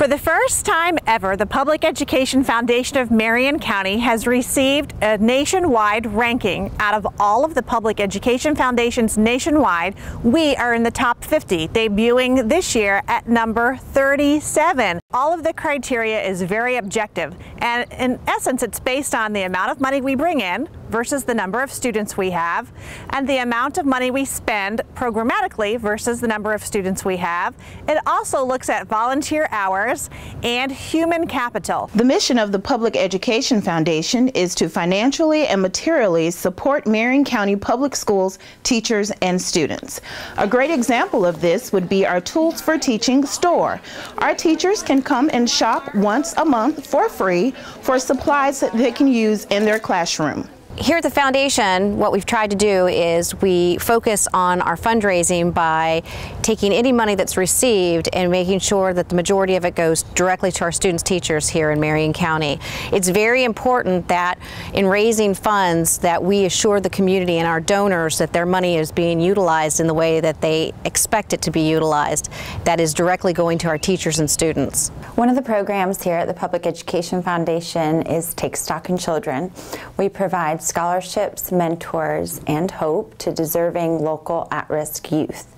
For the first time ever, the Public Education Foundation of Marion County has received a nationwide ranking. Out of all of the public education foundations nationwide, we are in the top 50, debuting this year at number 37. All of the criteria is very objective, and in essence, it's based on the amount of money we bring in versus the number of students we have, and the amount of money we spend programmatically versus the number of students we have. It also looks at volunteer hours and human capital. The mission of the Public Education Foundation is to financially and materially support Marion County Public Schools teachers and students. A great example of this would be our Tools for Teaching store. Our teachers can come and shop once a month for free for supplies that they can use in their classroom. Here at the foundation, what we've tried to do is we focus on our fundraising by taking any money that's received and making sure that the majority of it goes directly to our students' teachers here in Marion County. It's very important that in raising funds that we assure the community and our donors that their money is being utilized in the way that they expect it to be utilized, that is directly going to our teachers and students. One of the programs here at the Public Education Foundation is Take Stock in Children. We provide scholarships, mentors, and hope to deserving local at-risk youth.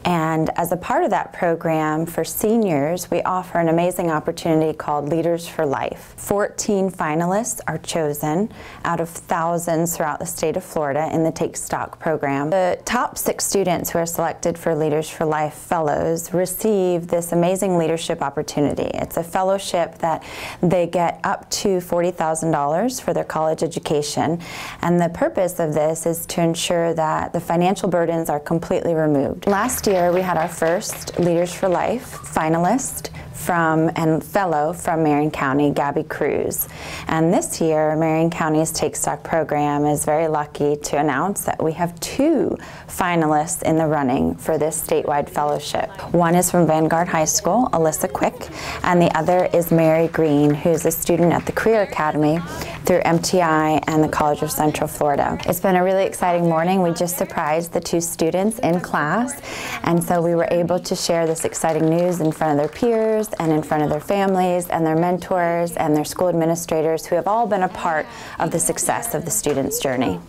And as a part of that program for seniors, we offer an amazing opportunity called Leaders for Life. 14 finalists are chosen out of thousands throughout the state of Florida in the Take Stock program. The top 6 students who are selected for Leaders for Life fellows receive this amazing leadership opportunity. It's a fellowship that they get up to $40,000 for their college education. And the purpose of this is to ensure that the financial burdens are completely removed. Last year, we had our first Leaders for Life finalist and fellow from Marion County, Gabby Cruz. And this year, Marion County's Take Stock program is very lucky to announce that we have 2 finalists in the running for this statewide fellowship. One is from Vanguard High School, Alyssa Quick, and the other is Mary Green, who's a student at the Career Academy through MTI and the College of Central Florida. It's been a really exciting morning. We just surprised the 2 students in class, and so we were able to share this exciting news in front of their peers and in front of their families and their mentors and their school administrators, who have all been a part of the success of the students' journey.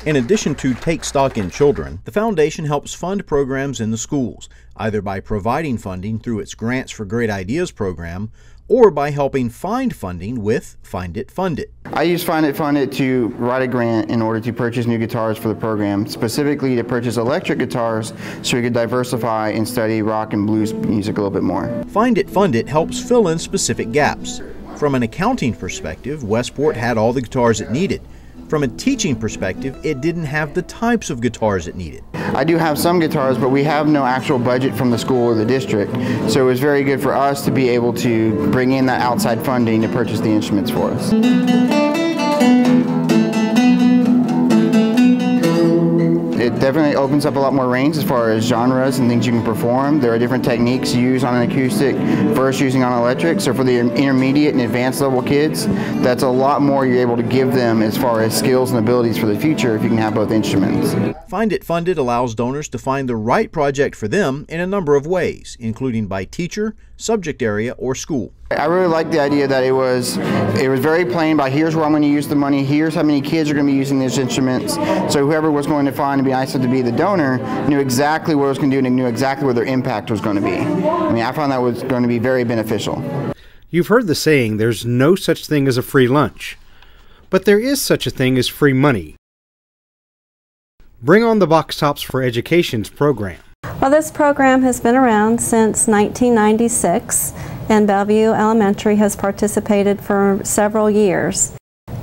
In addition to Take Stock in Children, the foundation helps fund programs in the schools, either by providing funding through its Grants for Great Ideas program or by helping find funding with Find It, Fund It. I use Find It, Fund It to write a grant in order to purchase new guitars for the program, specifically to purchase electric guitars so we could diversify and study rock and blues music a little bit more. Find It, Fund It helps fill in specific gaps. From an accounting perspective, Westport had all the guitars it needed. From a teaching perspective, it didn't have the types of guitars it needed. I do have some guitars, but we have no actual budget from the school or the district, so it was very good for us to be able to bring in that outside funding to purchase the instruments for us. It definitely opens up a lot more range as far as genres and things you can perform. There are different techniques used on an acoustic versus using on electric. So for the intermediate and advanced level kids, that's a lot more you're able to give them as far as skills and abilities for the future if you can have both instruments. Find It, Fund It allows donors to find the right project for them in a number of ways, including by teacher, subject area, or school. I really like the idea that it was very plain by here's where I'm going to use the money, here's how many kids are going to be using these instruments. So whoever was going to find and be nice to be the donor knew exactly what it was going to do and knew exactly what their impact was going to be. I mean, I found that was going to be very beneficial. You've heard the saying, there's no such thing as a free lunch. But there is such a thing as free money. Bring on the Box Tops for Education's program. Well, this program has been around since 1996, and Bellevue Elementary has participated for several years.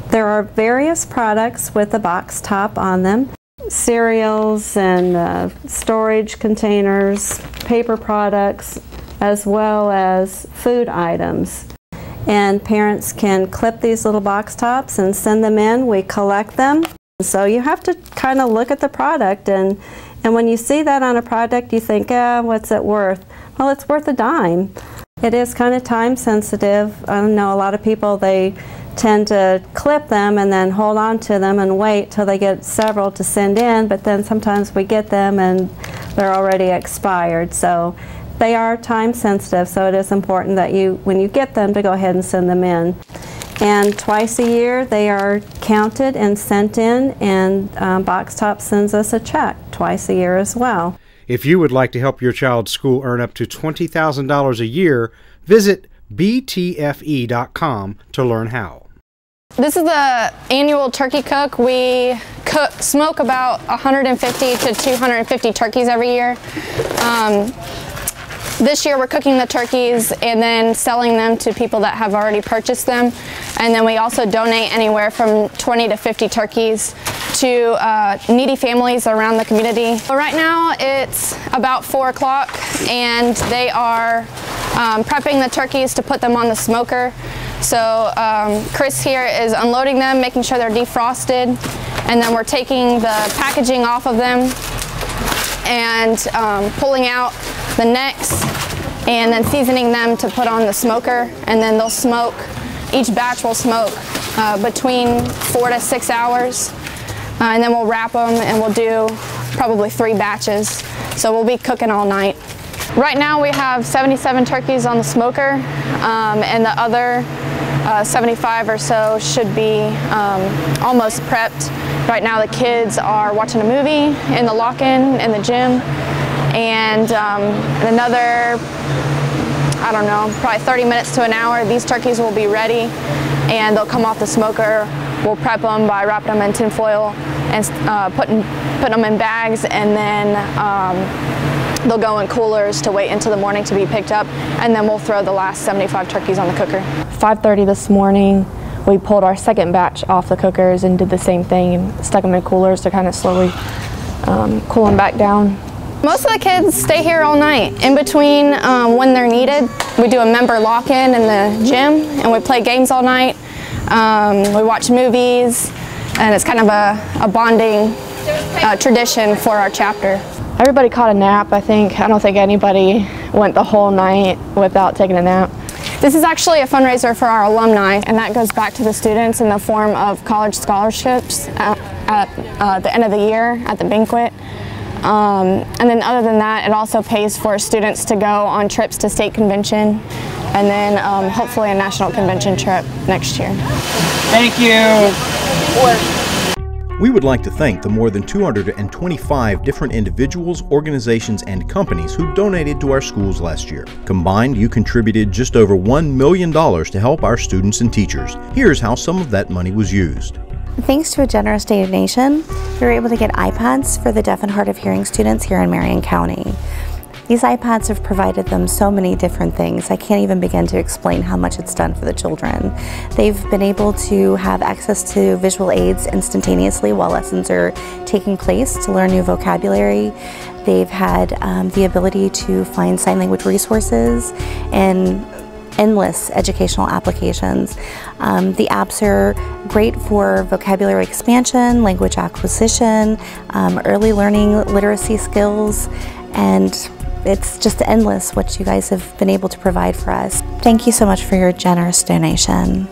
There are various products with a box top on them, cereals and storage containers, paper products, as well as food items. And parents can clip these little box tops and send them in. We collect them. So you have to kind of look at the product, and when you see that on a product, you think, what's it worth? Well, it's worth a dime. It is kind of time sensitive. I know a lot of people, they tend to clip them and then hold on to them and wait till they get several to send in, but then sometimes we get them and they're already expired. So They are time sensitive, so it is important that when you get them, to go ahead and send them in. And twice a year they are counted and sent in, and Box Top sends us a check twice a year as well. If you would like to help your child's school earn up to $20,000 a year, visit btfe.com to learn how. This is the annual turkey cook. We smoke about 150 to 250 turkeys every year. This year we're cooking the turkeys and then selling them to people that have already purchased them. And then we also donate anywhere from 20 to 50 turkeys to needy families around the community. So right now it's about 4 o'clock and they are prepping the turkeys to put them on the smoker. So Chris here is unloading them, making sure they're defrosted, and then we're taking the packaging off of them and pulling out the necks and then seasoning them to put on the smoker, and then they'll smoke. Each batch will smoke between 4 to 6 hours, and then we'll wrap them and we'll do probably 3 batches. So we'll be cooking all night. Right now we have 77 turkeys on the smoker, and the other 75 or so should be almost prepped. Right now the kids are watching a movie in the lock-in in the gym, and another, I don't know, probably 30 minutes to an hour, these turkeys will be ready and they'll come off the smoker. We'll prep them by wrapping them in tin foil and putting them in bags, and then they'll go in coolers to wait until the morning to be picked up, and then we'll throw the last 75 turkeys on the cooker. 5:30 this morning, we pulled our second batch off the cookers and did the same thing and stuck them in coolers to kind of slowly cool them back down. Most of the kids stay here all night. In between when they're needed, we do a member lock-in in the gym and we play games all night. We watch movies, and it's kind of a bonding tradition for our chapter. Everybody caught a nap, I think. I don't think anybody went the whole night without taking a nap. This is actually a fundraiser for our alumni, and that goes back to the students in the form of college scholarships at the end of the year at the banquet. And then other than that, it also pays for students to go on trips to state convention, and then hopefully a national convention trip next year. Thank you. We would like to thank the more than 225 different individuals, organizations, and companies who donated to our schools last year. Combined, you contributed just over $1 million to help our students and teachers. Here's how some of that money was used. Thanks to a generous donation, we were able to get iPads for the deaf and hard of hearing students here in Marion County. These iPads have provided them so many different things. I can't even begin to explain how much it's done for the children. They've been able to have access to visual aids instantaneously while lessons are taking place to learn new vocabulary. They've had the ability to find sign language resources and endless educational applications. The apps are great for vocabulary expansion, language acquisition, early learning literacy skills, and it's just endless what you guys have been able to provide for us. Thank you so much for your generous donation.